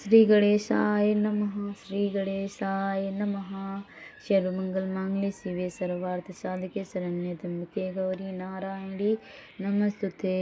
श्री गणेशाय नमः। श्री गणेशाय नमः। सर्वमंगल मांगल्ये शिवे सर्वार्थ साधके शरण्ये त्र्यंबके गौरी नारायणी नमस्तुते।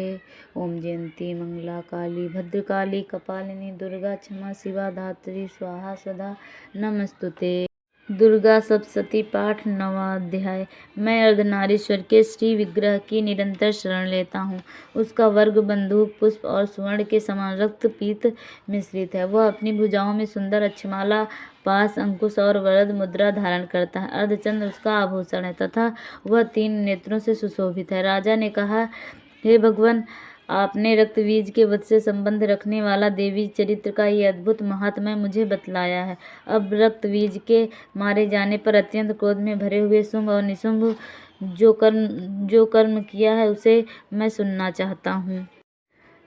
ओम जयंती मंगला काली भद्रकाली कपालिनी दुर्गा क्षमा शिवा धात्री स्वाहा स्वधा नमस्तुते। दुर्गा सप्तशती पाठ नवाध्याय। मैं अर्धनारीश्वर के श्री विग्रह की निरंतर शरण लेता हूँ। उसका वर्ग बंदूक पुष्प और स्वर्ण के समान रक्त पीत मिश्रित है। वह अपनी भुजाओं में सुंदर अक्षमाला पास अंकुश और वरद मुद्रा धारण करता है। अर्धचंद्र उसका आभूषण है तथा वह 3 नेत्रों से सुशोभित है। राजा ने कहा, हे भगवान, आपने रक्तबीज के वध से संबंध रखने वाला देवी चरित्र का ये अद्भुत महात्म्य मुझे बतलाया है। अब रक्तबीज के मारे जाने पर अत्यंत क्रोध में भरे हुए शुंभ और निशुंभ जो कर्म किया है उसे मैं सुनना चाहता हूँ।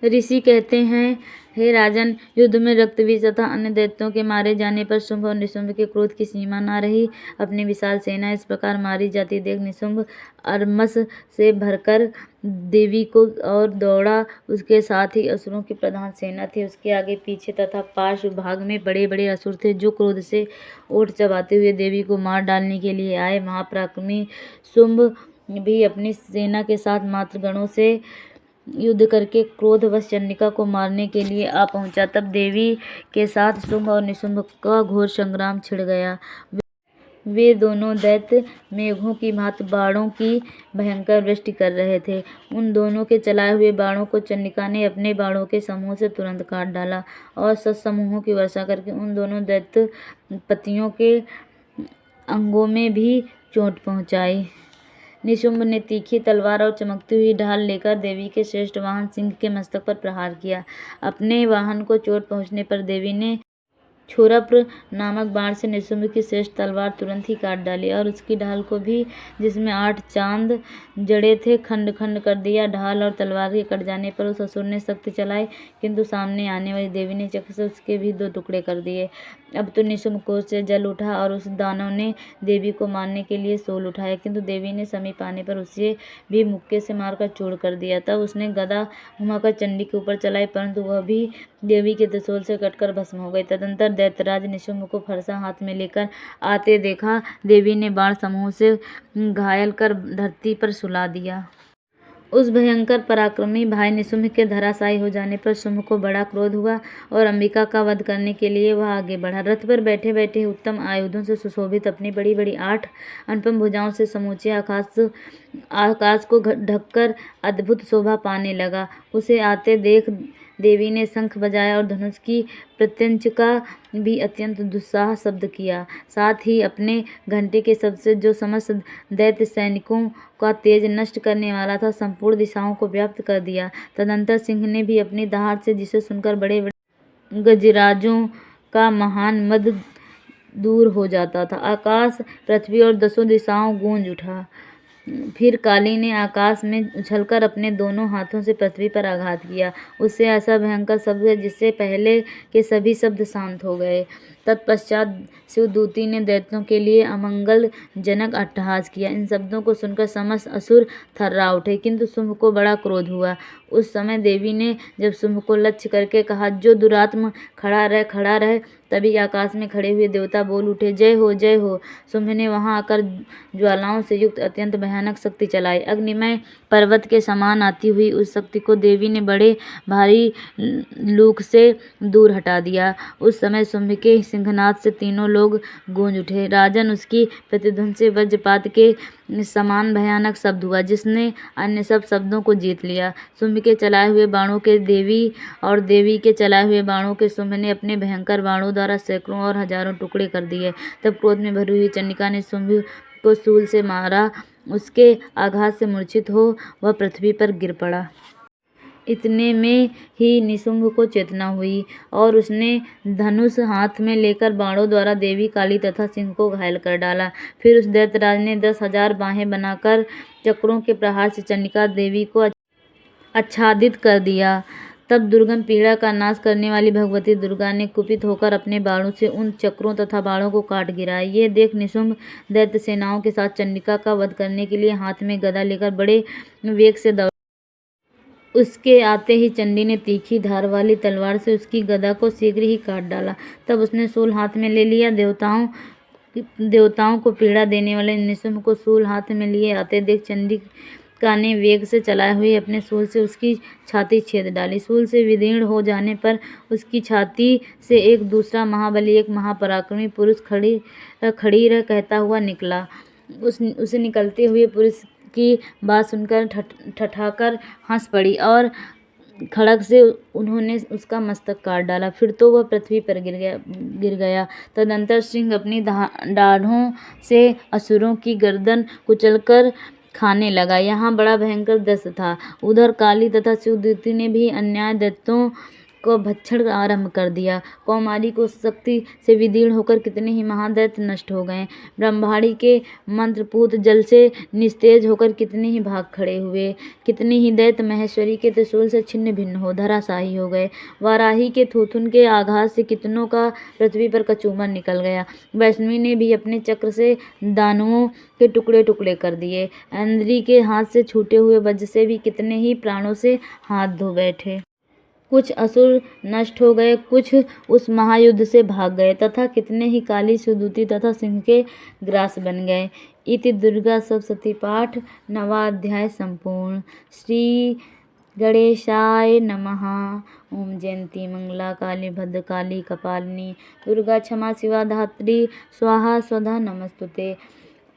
ऋषि कहते हैं, हे राजन, युद्ध में रक्तबीज तथा अन्य दैत्यों के मारे जाने पर शुंभ और निशुंभ के क्रोध की सीमा न रही। अपनी विशाल सेना इस प्रकार मारी जाती देख निशुंभ अरमस से भरकर देवी को और दौड़ा। उसके साथ ही असुरों की प्रधान सेना थी। उसके आगे पीछे तथा पार्श्व भाग में बड़े बड़े असुर थे जो क्रोध से ओठ चबाते हुए देवी को मार डालने के लिए आए। महापराक्रमी शुंभ भी अपनी सेना के साथ मात्र गणों से युद्ध करके क्रोधवश चंडिका को मारने के लिए आ पहुंचा। तब देवी के साथ शुंभ और निशुंभ का घोर संग्राम छिड़ गया। वे दोनों दैत्य मेघों की भांति बाणों की भयंकर वृष्टि कर रहे थे। उन दोनों के चलाए हुए बाणों को चंडिका ने अपने बाणों के समूह से तुरंत काट डाला और सत्समूहों की वर्षा करके उन दोनों दैत्य पतियों के अंगों में भी चोट पहुंचाई। निशुंभ ने तीखी तलवार और चमकती हुई ढाल लेकर देवी के श्रेष्ठ वाहन सिंह के मस्तक पर प्रहार किया। अपने वाहन को चोट पहुंचने पर देवी ने क्षोरप्र नामक बाण से निशुंभ की श्रेष्ठ तलवार तुरंत ही काट डाली और उसकी ढाल को भी, जिसमें 8 चांद जड़े थे, खंड खंड कर दिया। ढाल और तलवार के कट जाने पर उस असुर ने शक्ति चलाई, किंतु सामने आने वाली देवी ने चक्र से उसके भी 2 टुकड़े कर दिए। अब तो निशुंभ क्रोध से जल उठा और उस दानव ने देवी को मारने के लिए शूल उठाया, किंतु देवी ने समीप आने पर उसे भी मुक्के से मारकर चूर कर दिया। तब उसने गदा घुमाकर चंडी के ऊपर चलाई, परंतु वह भी देवी के त्रिशूल से कटकर भस्म हो गई। तदंतर दैत्यराज निशुंभ को फरसा हाथ में लेकर आते देखा। देवी ने बाण समूह से घायल कर धरती पर सुला दिया। उस भयंकर पराक्रमी भाई निशुंभ के धराशायी हो जाने पर शुंभ को बड़ा क्रोध हुआ और अंबिका का वध करने के लिए वह आगे बढ़ा। रथ पर बैठे बैठे उत्तम आयुधों से सुशोभित अपनी बड़ी बड़ी 8 अनुपम भुजाओं से समूचे आकाश को ढककर अद्भुत शोभा पाने लगा। उसे आते देख देवी ने शंख बजाया और धनुष की प्रत्यंचिका भी अत्यंत दुस्साह शब्द किया। साथ ही अपने घंटे के शब्द से जो समस्त दैत्य सैनिकों का तेज नष्ट करने वाला था, संपूर्ण दिशाओं को व्याप्त कर दिया। तदंतर सिंह ने भी अपनी दहाड़ से, जिसे सुनकर बड़े बड़े गजराजों का महान मद दूर हो जाता था, आकाश, पृथ्वी और 10 दिशाओं गूंज उठा। फिर काली ने आकाश में उछलकर अपने दोनों हाथों से पृथ्वी पर आघात किया। उससे ऐसा भयंकर शब्द है जिससे पहले के सभी शब्द शांत हो गए। तत्पश्चात शिवदूती ने दैत्यों के लिए अमंगलजनक अट्टहास किया। इन शब्दों को सुनकर समस्त असुर थर्रा उठे, किंतु शुंभ को बड़ा क्रोध हुआ। उस समय देवी ने जब शुंभ को लक्ष्य करके कहा, जो दुरात्म, खड़ा रह, खड़ा रह। तभी आकाश में खड़े हुए देवता बोल उठे, जय हो, जय हो। शुंभ ने वहां आकर ज्वालाओं से युक्त अत्यंत भयानक शक्ति चलाई। अग्निमय पर्वत के समान आती हुई उस शक्ति को देवी ने बड़े भारी लूक से दूर हटा दिया। उस समय शुंभ के सिंहनाद से तीनों लोग गूंज उठे। राजन, उसकी प्रतिध्वनि से वज्रपात के समान भयानक शब्द हुआ, जिसने अन्य सब शब्दों को जीत लिया। शुंभ के चलाए हुए बाणों के देवी और देवी के चलाए हुए बाणों के शुंभ ने अपने भयंकर बाणों द्वारा सैकड़ों और हजारों टुकड़े कर दिए। तब क्रोध में भरी हुई चंडिका ने शुंभ को शूल से मारा। उसके आघात से मूर्छित हो वह पृथ्वी पर गिर पड़ा। इतने में ही निशुंभ को चेतना हुई और उसने धनुष हाथ में लेकर बाणों द्वारा देवी, काली तथा सिंह को घायल कर डाला। फिर उस दैत्यराज ने 10,000 बाहें बनाकर चक्रों के प्रहार से चंडिका देवी को आच्छादित कर दिया। तब दुर्गम पीड़ा का नाश करने वाली भगवती दुर्गा ने कुपित होकर अपने बाणों से उन चक्रों तथा बाणों को काट गिराया। ये देख निशुंभ दैत्य सेनाओं के साथ चंडिका का वध करने के लिए हाथ में गदा लेकर बड़े वेग से दौड़ा। उसके आते ही चंडी ने तीखी धार वाली तलवार से उसकी गदा को शीघ्र ही काट डाला। तब उसने शूल हाथ में ले लिया। देवताओं को पीड़ा देने वाले निशुम्भ को शूल हाथ में लिए आते देख चंडिका ने वेग से चलाए हुए अपने शूल से उसकी छाती छेद डाली। शूल से विदीर्ण हो जाने पर उसकी छाती से एक दूसरा महाबली, एक महापराक्रमी पुरुष खड़ीर कहता हुआ निकला। उसे निकलते हुए पुरुष की बात सुनकर ठठाकर हंस पड़ी और खड़ग से उन्होंने उसका मस्तक काट डाला। फिर तो वह पृथ्वी पर गिर गया। तदंतर सिंह अपनी दाढ़ों से असुरों की गर्दन कुचलकर खाने लगा। यहाँ बड़ा भयंकर दृश्य था। उधर काली तथा शिवदूती ने भी अन्याय दैत्यों को भक्षण आरंभ कर दिया। कौमारी को शक्ति से विदीर्ण होकर कितने ही महादैत्य नष्ट हो गए। ब्रह्माणी के मंत्रपूत जल से निस्तेज होकर कितने ही भाग खड़े हुए। कितने ही दैत्य महेश्वरी के त्रिशूल से छिन्न भिन्न हो धराशायी हो गए। वाराही के थूथुन के आघात से कितनों का पृथ्वी पर कचूमर निकल गया। वैष्णवी ने भी अपने चक्र से दानवों के टुकड़े टुकड़े कर दिए। इंद्री के हाथ से छूटे हुए वज्र से भी कितने ही प्राणों से हाथ धो बैठे। कुछ असुर नष्ट हो गए, कुछ उस महायुद्ध से भाग गए तथा कितने ही काली, शिवदूती तथा सिंह के ग्रास बन गए। इति दुर्गा सप्तशती पाठ नवा अध्याय संपूर्ण। श्री गणेशाय नमः। ओम जयंती मंगला काली भद्रकाली कपालिनी दुर्गा क्षमा शिवा धात्री स्वाहा स्वधा नमस्तुते।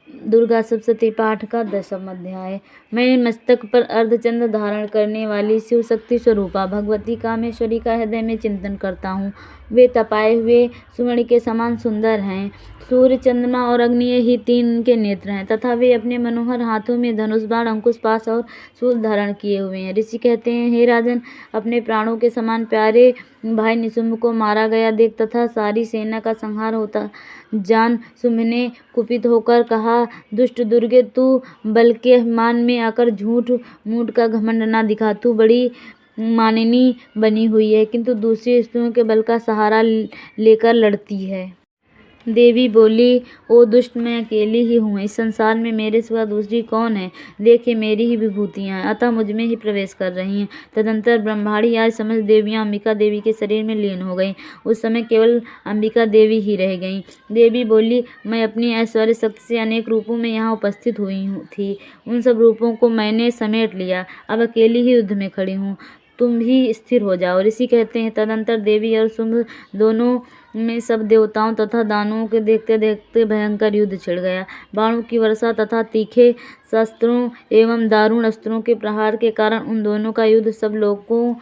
दुर्गा सप्तशती पाठ का 10वां अध्याय। मैं मस्तक पर अर्धचंद्र धारण करने वाली शिव शक्ति स्वरूपा भगवती कामेश्वरी का हृदय में चिंतन करता हूँ। वे तपाए हुए सुवर्ण के समान सुंदर हैं। सूर्य, चंद्रमा और अग्नि ही 3 उनके नेत्र हैं तथा वे अपने मनोहर हाथों में धनुष, बाण, अंकुश, पाश और शूल धारण किए हुए हैं। ऋषि कहते हैं, हे राजन, अपने प्राणों के समान प्यारे भाई निशुम्भ को मारा गया देख तथा सारी सेना का संहार होता जान शुंभ ने कुपित होकर कहा, दुष्ट दुर्गे, तू बल के मान में आकर झूठ मूठ का घमंड ना दिखा। तू बड़ी मानिनी बनी हुई है किंतु दूसरी स्त्रियों के बल का सहारा लेकर लड़ती है। देवी बोली, ओ दुष्ट, मैं अकेली ही हूँ। इस संसार में मेरे सिवा दूसरी कौन है? देखिए, मेरी ही विभूतियाँ अतः मुझ में ही प्रवेश कर रही हैं। तदंतर ब्रह्माणी आज समस्त देवियाँ अंबिका देवी के शरीर में लीन हो गईं। उस समय केवल अंबिका देवी ही रह गईं। देवी बोली, मैं अपनी ऐश्वर्य शक्ति से अनेक रूपों में यहाँ उपस्थित हुई थी। उन सब रूपों को मैंने समेट लिया। अब अकेली ही युद्ध में खड़ी हूँ। तुम भी स्थिर हो जाओ। ऋषि कहते हैं, तदंतर देवी और शुंभ दोनों में सब देवताओं तथा दानवों के देखते देखते भयंकर युद्ध छिड़ गया। बाणों की वर्षा तथा तीखे शस्त्रों एवं दारुण अस्त्रों के प्रहार के कारण उन दोनों का युद्ध सब लोगों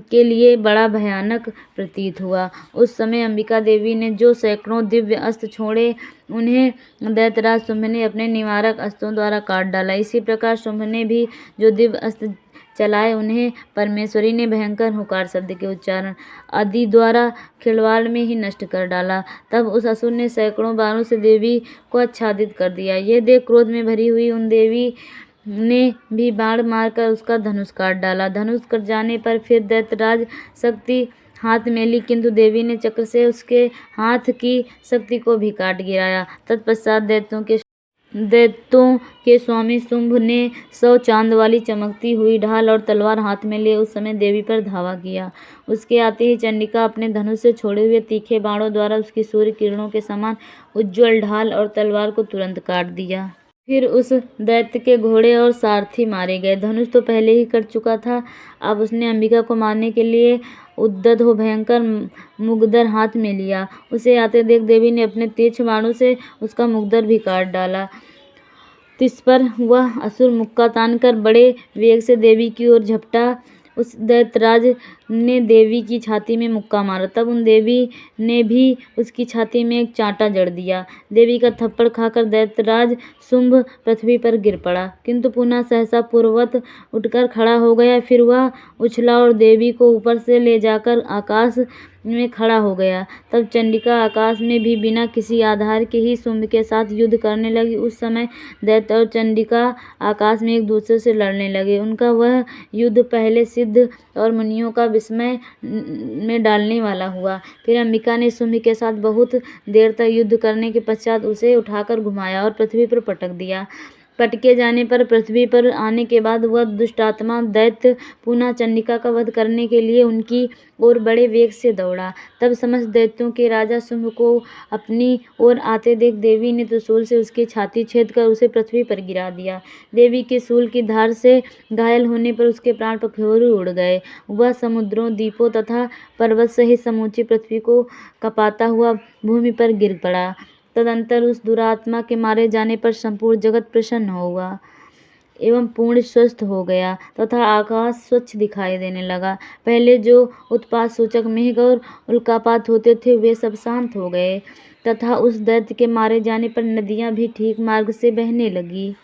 के लिए बड़ा भयानक प्रतीत हुआ। उस समय अंबिका देवी ने जो सैकड़ों दिव्य अस्त्र छोड़े, उन्हें दैत्यराज शुंभ ने अपने निवारक अस्त्रों द्वारा काट डाला। इसी प्रकार शुंभ ने भी जो दिव्य अस्त्र चलाए, उन्हें परमेश्वरी ने भयंकर हुंकार शब्द के उच्चारण आदि द्वारा खिलवाड़ में ही नष्ट कर डाला। तब उस असुर ने सैकड़ों बाणों से देवी को आच्छादित कर दिया। यह देख क्रोध में भरी हुई उन देवी ने भी बाण मारकर उसका धनुष काट डाला। धनुष कट जाने पर फिर दैत्यराज शक्ति हाथ में ली, किंतु देवी ने चक्र से उसके हाथ की शक्ति को भी काट गिराया। तत्पश्चात दैत्यों के स्वामी शुंभ ने 100 चांद वाली चमकती हुई ढाल और तलवार हाथ में लिए उस समय देवी पर धावा किया। उसके आते ही चंडिका अपने धनुष से छोड़े हुए तीखे बाणों द्वारा उसकी सूर्य किरणों के समान उज्ज्वल ढाल और तलवार को तुरंत काट दिया। फिर उस दैत्य के घोड़े और सारथी मारे गए। धनुष तो पहले ही कट चुका था। अब उसने अंबिका को मारने के लिए उद्यत हो भयंकर मुगदर हाथ में लिया। उसे आते देख देवी ने अपने तीक्ष्ण बाणों से उसका मुगदर भी काट डाला। तिस पर वह असुर मुक्का तानकर बड़े वेग से देवी की ओर झपटा। उस दैत्यराज ने देवी की छाती में मुक्का मारा। तब उन देवी ने भी उसकी छाती में एक चांटा जड़ दिया। देवी का थप्पड़ खाकर दैत्यराज शुंभ पृथ्वी पर गिर पड़ा, किंतु पुनः सहसा पूर्ववत उठकर खड़ा हो गया। फिर वह उछला और देवी को ऊपर से ले जाकर आकाश में खड़ा हो गया। तब चंडिका आकाश में भी बिना किसी आधार के ही शुंभ के साथ युद्ध करने लगी। उस समय दैत्य और चंडिका आकाश में एक दूसरे से लड़ने लगे। उनका वह युद्ध पहले सिद्ध और मुनियों का विस्मय में डालने वाला हुआ। फिर अंबिका ने शुंभ के साथ बहुत देर तक युद्ध करने के पश्चात उसे उठाकर घुमाया और पृथ्वी पर पटक दिया। पटके जाने पर पृथ्वी पर आने के बाद वह दुष्टात्मा दैत्य पुनः चंडिका का वध करने के लिए उनकी ओर बड़े वेग से दौड़ा। तब समस्त दैत्यों के राजा शुंभ को अपनी ओर आते देख देवी ने त्रिशूल से उसकी छाती छेद कर उसे पृथ्वी पर गिरा दिया। देवी के शूल की धार से घायल होने पर उसके प्राण पखेरु उड़ गए। वह समुद्रों, द्वीपों तथा पर्वत सहित समूची पृथ्वी को कपाता हुआ भूमि पर गिर पड़ा। तदंतर उस दुरात्मा के मारे जाने पर संपूर्ण जगत प्रसन्न हुआ एवं पूर्ण स्वस्थ हो गया तथा आकाश स्वच्छ दिखाई देने लगा। पहले जो उत्पात सूचक मेघ और उल्कापात होते थे वे सब शांत हो गए तथा उस दैत्य के मारे जाने पर नदियां भी ठीक मार्ग से बहने लगी।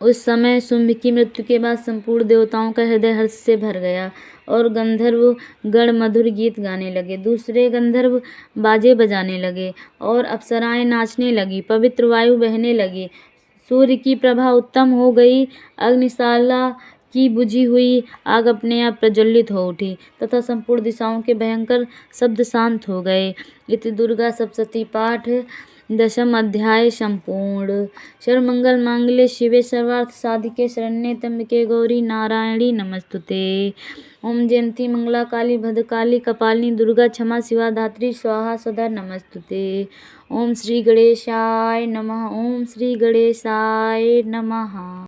उस समय शुंभ की मृत्यु के बाद संपूर्ण देवताओं का हृदय हर्ष से भर गया और गंधर्व गण मधुर गीत गाने लगे। दूसरे गंधर्व बाजे बजाने लगे और अप्सराएं नाचने लगी। पवित्र वायु बहने लगी। सूर्य की प्रभा उत्तम हो गई। अग्निशाला की बुझी हुई आग अपने आप प्रज्वलित हो उठी तथा संपूर्ण दिशाओं के भयंकर शब्द शांत हो गए। इति दुर्गा सप्तशती पाठ दशम अध्याय संपूर्ण। सर्वमंगल मांगल्ये शिवे सर्वार्थ साधिके शरण्ये त्र्यंबके गौरी नारायणी नमस्तुते। ओम जयंती मंगला काली भद्रकाली कपालिनी दुर्गा क्षमा शिवा धात्री स्वाहा सदा नमस्तुते। ओम श्री गणेशाय नमः। ओम श्री गणेशाय नमः।